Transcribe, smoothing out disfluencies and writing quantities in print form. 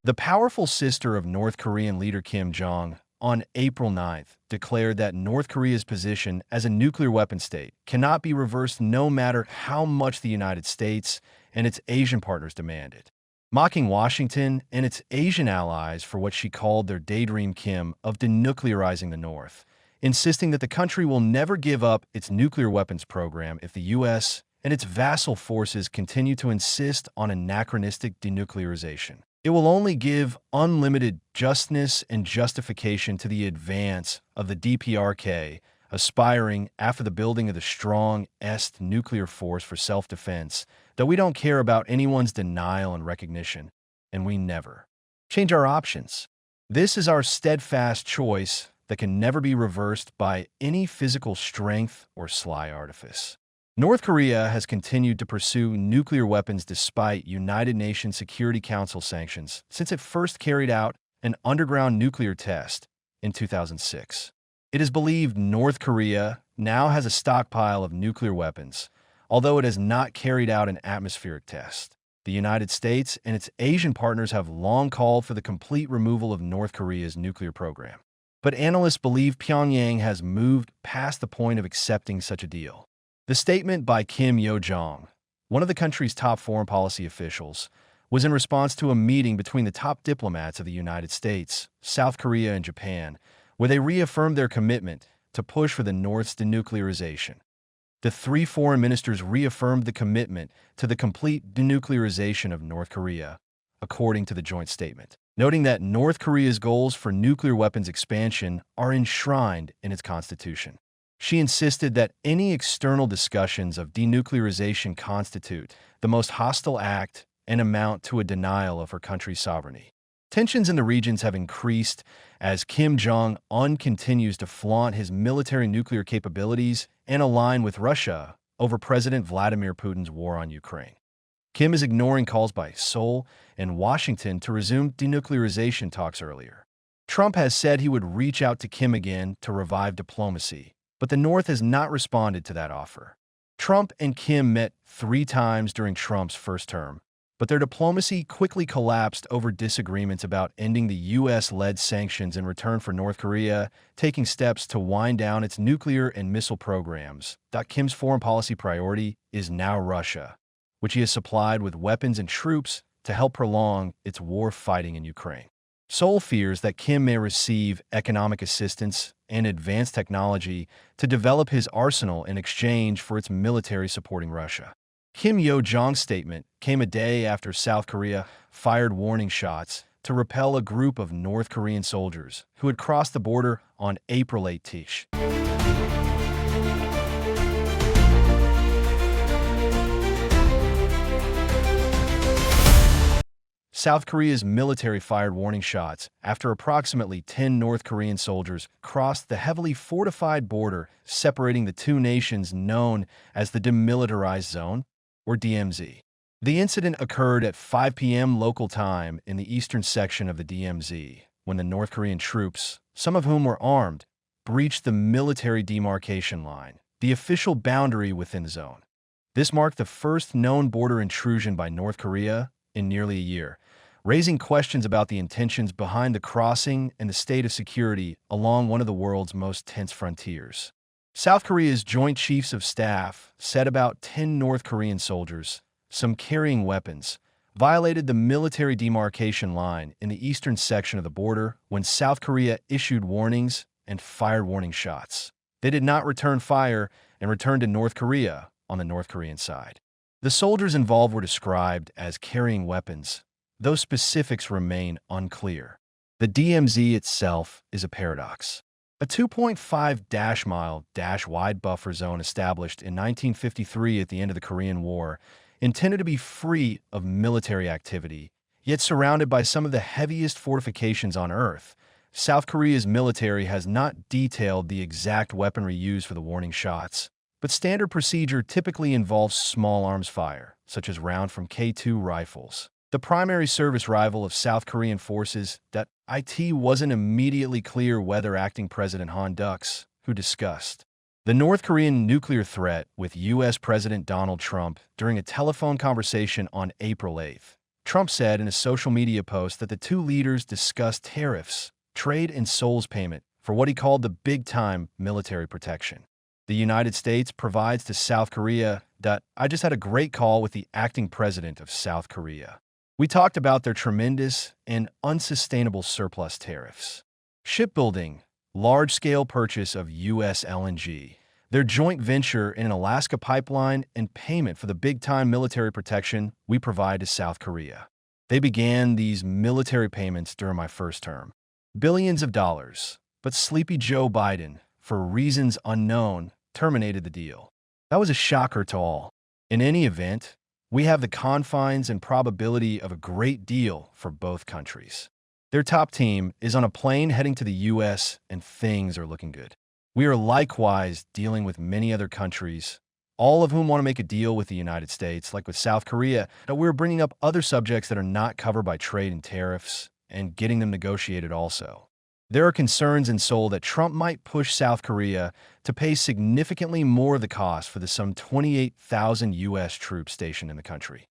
The powerful sister of North Korean leader Kim Jong, on April 9th, declared that North Korea's position as a nuclear weapon state cannot be reversed no matter how much the United States and its Asian partners demand it, mocking Washington and its Asian allies for what she called their daydream Kim of denuclearizing the North, insisting that the country will never give up its nuclear weapons program if the U.S. and its vassal forces continue to insist on anachronistic denuclearization. It will only give unlimited justness and justification to the advance of the DPRK, aspiring after the building of the strong Est nuclear force for self-defense, that we don't care about anyone's denial and recognition, and we never change our options. This is our steadfast choice that can never be reversed by any physical strength or sly artifice. North Korea has continued to pursue nuclear weapons despite United Nations Security Council sanctions since it first carried out an underground nuclear test in 2006. It is believed North Korea now has a stockpile of nuclear weapons, although it has not carried out an atmospheric test. The United States and its Asian partners have long called for the complete removal of North Korea's nuclear program. But analysts believe Pyongyang has moved past the point of accepting such a deal. The statement by Kim Yo-jong, one of the country's top foreign policy officials, was in response to a meeting between the top diplomats of the United States, South Korea, and Japan, where they reaffirmed their commitment to push for the North's denuclearization. The three foreign ministers reaffirmed the commitment to the complete denuclearization of North Korea, according to the joint statement, noting that North Korea's goals for nuclear weapons expansion are enshrined in its constitution. She insisted that any external discussions of denuclearization constitute the most hostile act and amount to a denial of her country's sovereignty. Tensions in the regions have increased as Kim Jong-un continues to flaunt his military nuclear capabilities and align with Russia over President Vladimir Putin's war on Ukraine. Kim is ignoring calls by Seoul and Washington to resume denuclearization talks earlier. Trump has said he would reach out to Kim again to revive diplomacy, but the North has not responded to that offer. Trump and Kim met 3 times during Trump's first term, but their diplomacy quickly collapsed over disagreements about ending the U.S.-led sanctions in return for North Korea taking steps to wind down its nuclear and missile programs. Kim's foreign policy priority is now Russia, which he has supplied with weapons and troops to help prolong its war fighting in Ukraine. Seoul fears that Kim may receive economic assistance and advanced technology to develop his arsenal in exchange for its military supporting Russia. Kim Yo-jong's statement came a day after South Korea fired warning shots to repel a group of North Korean soldiers who had crossed the border on April 18th. South Korea's military fired warning shots after approximately 10 North Korean soldiers crossed the heavily fortified border separating the two nations known as the Demilitarized Zone, or DMZ. The incident occurred at 5 p.m. local time in the eastern section of the DMZ, when the North Korean troops, some of whom were armed, breached the military demarcation line, the official boundary within the zone. This marked the first known border intrusion by North Korea in nearly a year, raising questions about the intentions behind the crossing and the state of security along one of the world's most tense frontiers. South Korea's Joint Chiefs of Staff said about 10 North Korean soldiers, some carrying weapons, violated the military demarcation line in the eastern section of the border when South Korea issued warnings and fired warning shots. They did not return fire and returned to North Korea on the North Korean side. The soldiers involved were described as carrying weapons, though specifics remain unclear. The DMZ itself is a paradox. A 2.5-mile-wide buffer zone established in 1953 at the end of the Korean War, intended to be free of military activity, yet surrounded by some of the heaviest fortifications on Earth. South Korea's military has not detailed the exact weaponry used for the warning shots, but standard procedure typically involves small arms fire, such as rounds from K2 rifles. The primary service rival of South Korean forces, that it wasn't immediately clear whether acting President Han Ducks, who discussed the North Korean nuclear threat with U.S. President Donald Trump during a telephone conversation on April 8th. Trump said in a social media post that the two leaders discussed tariffs, trade, and souls payment for what he called the big-time military protection the United States provides to South Korea. I just had a great call with the acting president of South Korea. We talked about their tremendous and unsustainable surplus tariffs, shipbuilding, large-scale purchase of U.S. LNG, their joint venture in an Alaska pipeline, and payment for the big-time military protection we provide to South Korea. They began these military payments during my first term. Billions of dollars, but sleepy Joe Biden, for reasons unknown, terminated the deal. That was a shocker to all. In any event, we have the confines and probability of a great deal for both countries. Their top team is on a plane heading to the U.S., and things are looking good. We are likewise dealing with many other countries, all of whom want to make a deal with the United States, like with South Korea. Now, we're bringing up other subjects that are not covered by trade and tariffs and getting them negotiated also. There are concerns in Seoul that Trump might push South Korea to pay significantly more of the cost for the some 28,000 U.S. troops stationed in the country.